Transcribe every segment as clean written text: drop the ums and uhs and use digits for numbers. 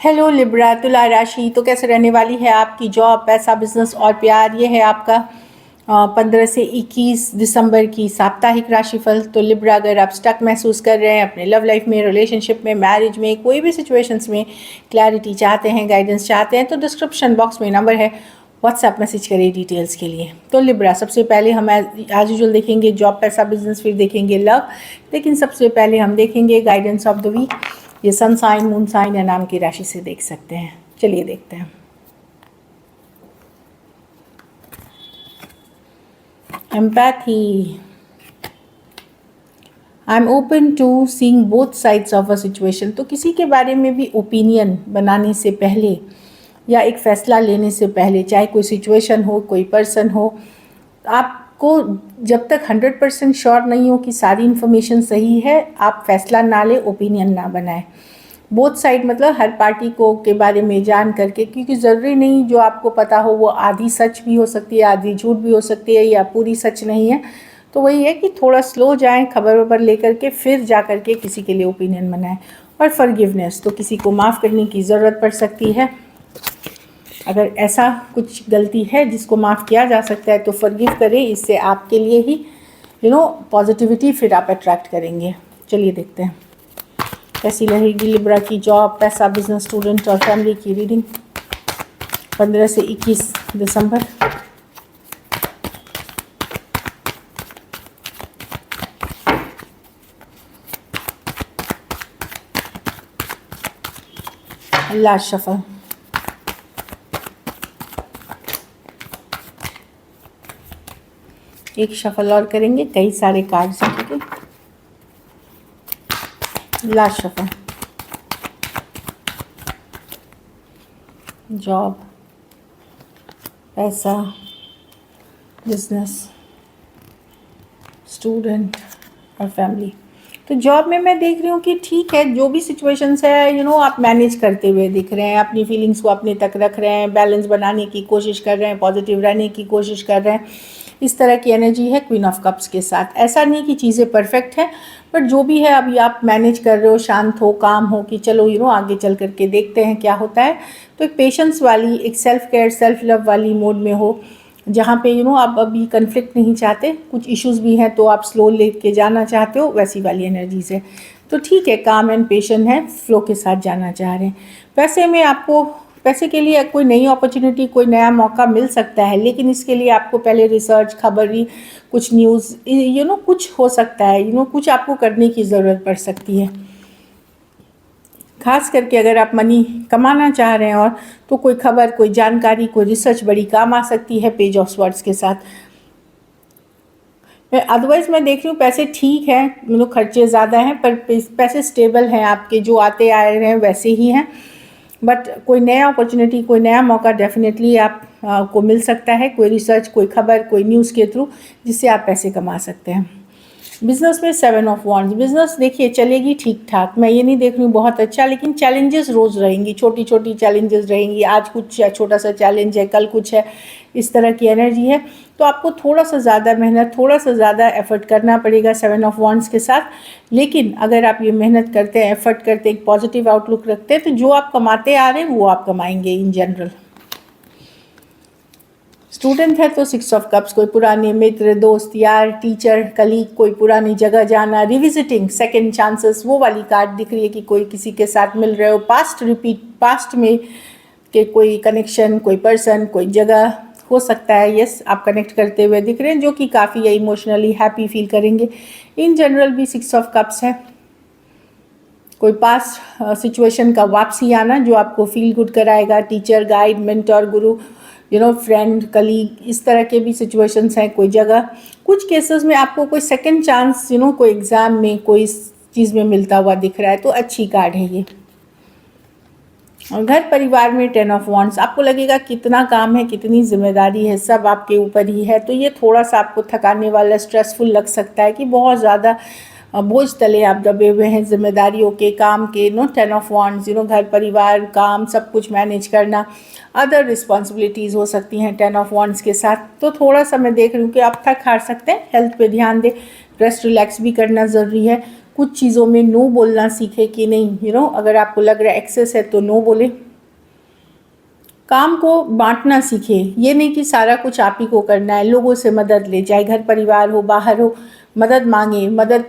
Hello Libra, तुला राशि तो कैसे रहने वाली है आपकी जॉब, पैसा, बिजनेस और प्यार। ये है आपका 15 से 21 दिसंबर की साप्ताहिक राशिफल। तो लिब्रा, अगर आप स्टक महसूस कर रहे हैं अपने लव लाइफ में, रिलेशनशिप में, मैरिज में, कोई भी सिचुएशंस में क्लैरिटी चाहते हैं, गाइडेंस चाहते हैं, तो डिस्क्रिप्शन बॉक्स में नंबर है, व्हाट्सएप मैसेज करें डिटेल्स के लिए। तो लिब्रा, सबसे पहले हम एज यूजुअल देखेंगे जॉब, पैसा, बिजनेस, फिर देखेंगे लव। लेकिन सबसे पहले हम देखेंगे गाइडेंस ऑफ द वीक। ये सन साइन, मून साइन या नाम की राशि से देख सकते हैं। चलिए देखते हैं। Empathy, I am open to seeing both sides of a situation. तो किसी के बारे में भी ओपिनियन बनाने से पहले या एक फैसला लेने से पहले, चाहे कोई सिचुएशन हो, कोई पर्सन हो, आपको जब तक 100% श्योर नहीं हो कि सारी इन्फॉर्मेशन सही है, आप फैसला ना लें, ओपिनियन ना बनाएं। बोथ साइड मतलब हर पार्टी को के बारे में जान करके, क्योंकि ज़रूरी नहीं जो आपको पता हो वो आधी सच भी हो सकती है, आधी झूठ भी हो सकती है, या पूरी सच नहीं है। तो वही है कि थोड़ा स्लो जाएं, खबर वबर लेकर के फिर जा कर के किसी के लिए ओपिनियन बनाएं। और फॉरगिवनेस, तो किसी को माफ़ करने की ज़रूरत पड़ सकती है। अगर ऐसा कुछ गलती है जिसको माफ़ किया जा सकता है तो फॉरगिव करें, इससे आपके लिए ही पॉजिटिविटी फिर आप अट्रैक्ट करेंगे। चलिए देखते हैं कैसी रहेगी लिब्रा की जॉब, पैसा, बिजनेस, स्टूडेंट और फैमिली की रीडिंग 15 से 21 दिसंबर। लास्ट शफल, एक शफल और करेंगे, कई सारे कार्ड्स हैं। ठीक है, लास्ट शफल, जॉब, पैसा, बिजनेस, स्टूडेंट और फैमिली। तो जॉब में मैं देख रही हूँ कि ठीक है, जो भी सिचुएशंस है आप मैनेज करते हुए दिख रहे हैं, अपनी फीलिंग्स को अपने तक रख रहे हैं, बैलेंस बनाने की कोशिश कर रहे हैं, पॉजिटिव रहने की कोशिश कर रहे हैं। इस तरह की एनर्जी है क्वीन ऑफ कप्स के साथ। ऐसा नहीं कि चीज़ें परफेक्ट हैं, बट जो भी है अभी आप मैनेज कर रहे हो, शांत हो, काम हो कि चलो आगे चल करके देखते हैं क्या होता है। तो एक पेशेंस वाली, एक सेल्फ केयर, सेल्फ लव वाली मोड में हो, जहाँ पे आप अभी कन्फ्लिक्ट नहीं चाहते, कुछ इश्यूज भी हैं तो आप स्लो लेके जाना चाहते हो, वैसी वाली एनर्जी से। तो ठीक है, काम एंड पेशेंट है, फ्लो के साथ जाना चाह रहे हैं। पैसे में आपको, पैसे के लिए कोई नई अपॉर्चुनिटी, कोई नया मौका मिल सकता है, लेकिन इसके लिए आपको पहले रिसर्च, खबरी, कुछ न्यूज़ कुछ हो सकता है, कुछ आपको करने की ज़रूरत पड़ सकती है। खास करके अगर आप मनी कमाना चाह रहे हैं और तो कोई खबर, कोई जानकारी, कोई रिसर्च बड़ी काम आ सकती है पेज ऑफ स्वर्ड्स के साथ। अदरवाइज़ मैं देख रही हूँ पैसे ठीक हैं, खर्चे ज़्यादा हैं पर पैसे स्टेबल हैं आपके, जो आते आ रहे हैं वैसे ही हैं। बट कोई नया अपॉर्चुनिटी, कोई नया मौका डेफिनेटली आप को मिल सकता है, कोई रिसर्च, कोई खबर, कोई न्यूज़ के थ्रू, जिससे आप पैसे कमा सकते हैं। बिजनेस में 7 ऑफ वॉन्ड्स, बिजनेस देखिए चलेगी ठीक ठाक, मैं ये नहीं देख रही हूँ बहुत अच्छा, लेकिन चैलेंजेस रोज़ रहेंगी, छोटी छोटी चैलेंजेस रहेंगी। आज कुछ छोटा सा चैलेंज है, कल कुछ है, इस तरह की एनर्जी है। तो आपको थोड़ा सा ज़्यादा मेहनत, थोड़ा सा ज़्यादा एफर्ट करना पड़ेगा 7 ऑफ वॉन्ड्स के साथ। लेकिन अगर आप ये मेहनत करते हैं, एफर्ट करते हैं, एक पॉजिटिव आउटलुक रखते हैं, तो जो आप कमाते आ रहे हैं वो आप कमाएंगे इन जनरल। स्टूडेंट है तो 6 ऑफ कप्स, कोई पुराने मित्र, दोस्त, यार, टीचर, कलीग, कोई पुरानी जगह जाना, रिविजिटिंग, सेकंड चांसेस, वो वाली कार्ड दिख रही है कि कोई किसी के साथ मिल रहे हो, पास्ट रिपीट, पास्ट में के कोई कनेक्शन, कोई पर्सन, कोई जगह हो सकता है। यस, आप कनेक्ट करते हुए दिख रहे हैं, जो कि काफ़ी इमोशनली हैप्पी फील करेंगे। इन जनरल भी 6 ऑफ कप्स है। कोई पास्ट सिचुएशन का वापसी आना जो आपको फील गुड कराएगा, टीचर, गाइड, मेंटर, गुरु, फ्रेंड, कलीग, इस तरह के भी सिचुएशंस हैं। कोई जगह, कुछ केसेस में आपको कोई सेकंड चांस कोई एग्ज़ाम में, कोई चीज़ में मिलता हुआ दिख रहा है, तो अच्छी कार्ड है ये। और घर परिवार में 10 ऑफ वॉन्ड्स, आपको लगेगा कितना काम है, कितनी जिम्मेदारी है, सब आपके ऊपर ही है, तो ये थोड़ा सा आपको थकाने वाला, स्ट्रेसफुल लग सकता है कि बहुत ज़्यादा बोझ तले आप दबे हुए हैं, जिम्मेदारियों के, काम के। 10 ऑफ वॉन्ड्स, घर परिवार, काम, सब कुछ मैनेज करना, अदर रिस्पॉन्सिबिलिटीज़ हो सकती हैं 10 ऑफ वॉन्ड्स के साथ। तो थोड़ा सा मैं देख रही हूँ कि आप थक हार सकते हैं, हेल्थ पे ध्यान दें, रेस्ट रिलैक्स भी करना ज़रूरी है। कुछ चीज़ों में नो बोलना सीखे कि नहीं, अगर आपको लग रहा है एक्सेस है तो नो बोले। काम को बांटना सीखे, ये नहीं कि सारा कुछ आप ही को करना है। लोगों से मदद ले, चाहे घर परिवार हो, बाहर हो, मदद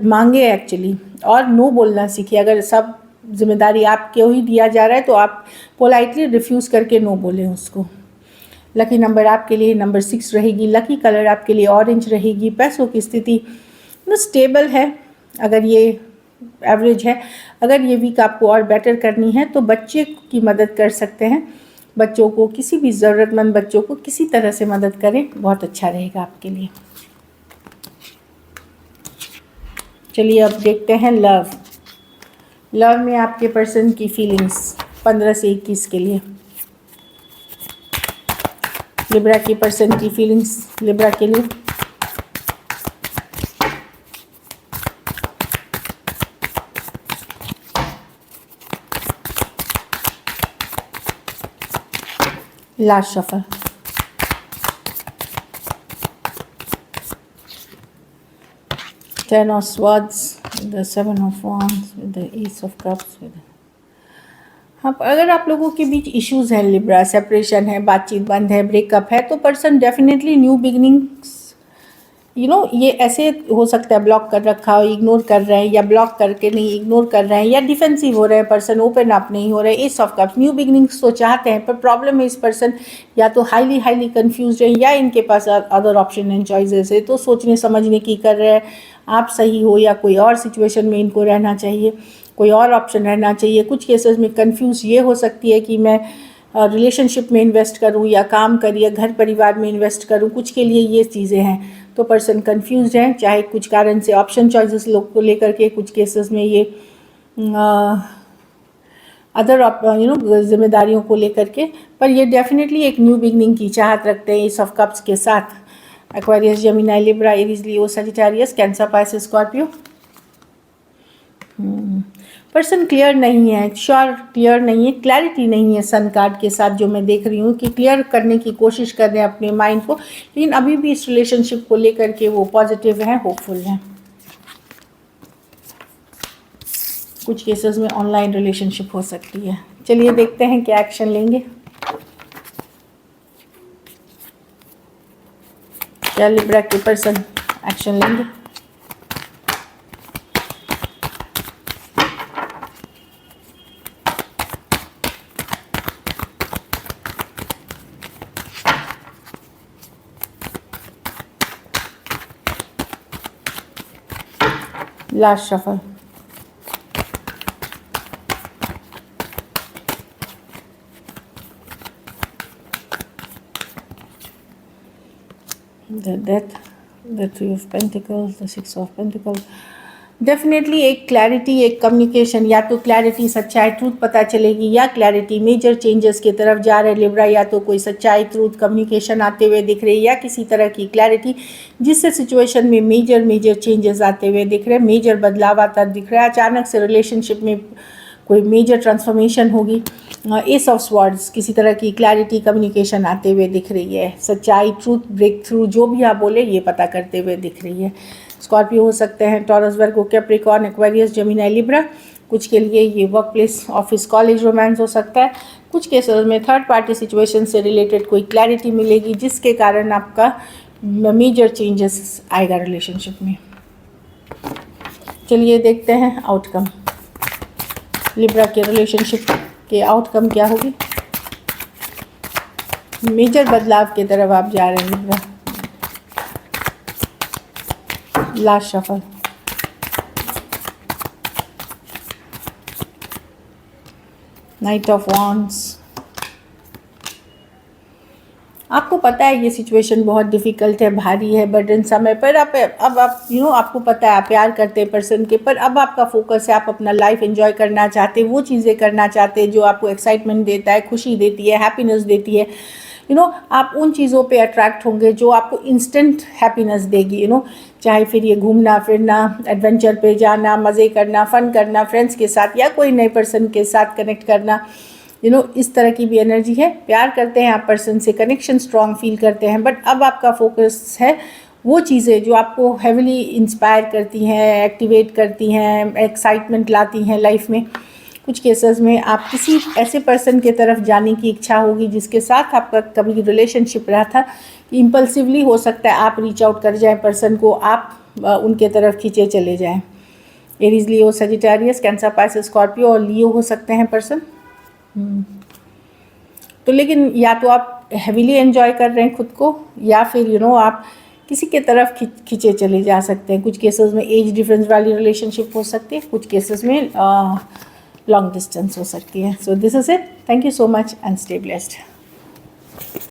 मांगे एक्चुअली, और नो बोलना सीखे। अगर सब जिम्मेदारी आपको ही दिया जा रहा है तो आप पोलाइटली रिफ्यूज़ करके नो बोलें उसको। लकी नंबर आपके लिए नंबर 6 रहेगी। लकी कलर आपके लिए ऑरेंज रहेगी। पैसों की स्थिति स्टेबल है, अगर ये एवरेज है। अगर ये वीक आपको और बेटर करनी है तो बच्चे की मदद कर सकते हैं। बच्चों को, किसी भी ज़रूरतमंद बच्चों को किसी तरह से मदद करें, बहुत अच्छा रहेगा आपके लिए। चलिए अब देखते हैं लव में आपके पर्सन की फीलिंग्स 15 से 21 के लिए। लिब्रा के पर्सन की फीलिंग्स लिब्रा के लिए। Last shuffle. Ten of Swords, the Seven of Wands, with the Ace of Cups, हाँ, अगर आप लोगों के बीच इश्यूज हैं लिब्रा, सेपरेशन है, बातचीत बंद है, ब्रेकअप है, तो पर्सन डेफिनेटली न्यू बिगनिंग्स, ये ऐसे हो सकता है ब्लॉक कर रखा हो, इग्नोर कर रहे हैं, या ब्लॉक करके नहीं इग्नोर कर रहे हैं, या डिफेंसिव हो रहे हैं पर्सन, ओपन अप नहीं हो रहे। S of cups, new beginnings तो चाहते हैं, पर प्रॉब्लम है इस पर्सन या तो हाईली कंफ्यूज है, या इनके पास अदर ऑप्शन एंड चॉइसेस है, तो सोचने समझने की कर रहे हैं आप सही हो, या कोई और सिचुएशन में इनको रहना चाहिए, कोई और ऑप्शन रहना चाहिए। कुछ केसेस में कंफ्यूज ये हो सकती है कि मैं रिलेशनशिप में इन्वेस्ट करूं या काम करिए घर परिवार में इन्वेस्ट करूं, कुछ के लिए ये चीज़ें हैं। तो पर्सन कंफ्यूज हैं, चाहे कुछ कारण से ऑप्शन चॉइसेस लोग को लेकर के, कुछ केसेस में ये अदर जिम्मेदारियों को लेकर के, पर ये डेफिनेटली एक न्यू बिगनिंग की चाहत रखते हैं एस ऑफ कप्स के साथ। Aquarius, Gemini, Libra, Aries, Leo, Sagittarius, Cancer, Pisces, Scorpio. Person clear नहीं है, श्योर क्लियर नहीं है, क्लैरिटी नहीं है सन कार्ड के साथ जो मैं देख रही हूँ, कि क्लियर करने की कोशिश कर रहे हैं अपने माइंड को, लेकिन अभी भी इस रिलेशनशिप को लेकर के वो पॉजिटिव हैं, होपफुल हैं। कुछ केसेस में ऑनलाइन रिलेशनशिप हो सकती है। चलिए देखते हैं क्या एक्शन लेंगे, क्या लिब्रा के पर्सन एक्शन लेंगे। Last shuffle. The Death, the Three of Pentacles, the Six of Pentacles। Definitely एक क्लैरिटी, एक कम्युनिकेशन, या तो क्लैरिटी सच्चाई ट्रूथ पता चलेगी, या क्लैरिटी मेजर चेंजेस की तरफ जा रहे लिब्रा, या तो कोई सच्चाई ट्रूथ कम्युनिकेशन आते हुए दिख रही है, या किसी तरह की क्लैरिटी जिससे सिचुएशन में मेजर चेंजेस आते हुए दिख रहे हैं, मेजर बदलाव आता दिख रहा है। अचानक से रिलेशनशिप में कोई मेजर ट्रांसफॉर्मेशन होगी। एस ऑफ स्वॉर्ड्स, किसी तरह की क्लैरिटी कम्युनिकेशन आते हुए दिख रही है, सच्चाई ट्रूथ ब्रेक थ्रू जो भी आप बोले ये पता करते हुए दिख रही है। स्कॉर्पियो हो सकते हैं, टॉरस, वर्गो, कैप्रिकॉर्न, एक्वेरियस, जेमिनी, लिब्रा। कुछ के लिए ये work place, office, college romance हो सकता है। कुछ केसेस में थर्ड पार्टी सिचुएशन से रिलेटेड कोई क्लैरिटी मिलेगी जिसके कारण आपका मेजर चेंजेस आएगा रिलेशनशिप में। चलिए देखते हैं आउटकम, लिब्रा के रिलेशनशिप के आउटकम क्या होगी। मेजर बदलाव की तरफ आप जा रहे हैं Libra. Last shuffle. Night of wands. आपको पता है ये सिचुएशन बहुत डिफ़िकल्ट है, भारी है, बर्डन समय पर अब आप आपको पता है आप प्यार करते हैं पर्सन के, पर अब आपका फोकस है, आप अपना लाइफ एंजॉय करना चाहते हैं, वो चीज़ें करना चाहते हैं जो आपको एक्साइटमेंट देता है, खुशी देती है, हैप्पीनेस देती है। आप उन चीज़ों पे अट्रैक्ट होंगे जो आपको इंस्टेंट हैप्पीनेस देगी। चाहे फिर ये घूमना फिरना, एडवेंचर पे जाना, मज़े करना, फ़न करना फ्रेंड्स के साथ, या कोई नए पर्सन के साथ कनेक्ट करना, इस तरह की भी एनर्जी है। प्यार करते हैं आप पर्सन से, कनेक्शन स्ट्रॉन्ग फील करते हैं, बट अब आपका फोकस है वो चीज़ें जो आपको हेविली इंस्पायर करती हैं, एक्टिवेट करती हैं, एक्साइटमेंट लाती हैं लाइफ में, कुछ केसेस में आप किसी ऐसे पर्सन के तरफ जाने की इच्छा होगी जिसके साथ आपका कभी रिलेशनशिप रहा था, कि इम्पल्सिवली हो सकता है आप रीच आउट कर जाएं पर्सन को, आप उनके तरफ खींचे चले जाएं। Aries, Leo, Sagittarius, Cancer, Pisces, Scorpio और लियो हो सकते हैं पर्सन। तो लेकिन या तो आप हैवीली एंजॉय कर रहे हैं खुद को, या फिर आप किसी के तरफ खींचे चले जा सकते हैं। कुछ केसेस में एज डिफरेंस वाली रिलेशनशिप हो सकती है, कुछ केसेस में लॉन्ग डिस्टेंस हो सकती है। So this is it. Thank you so much and stay blessed.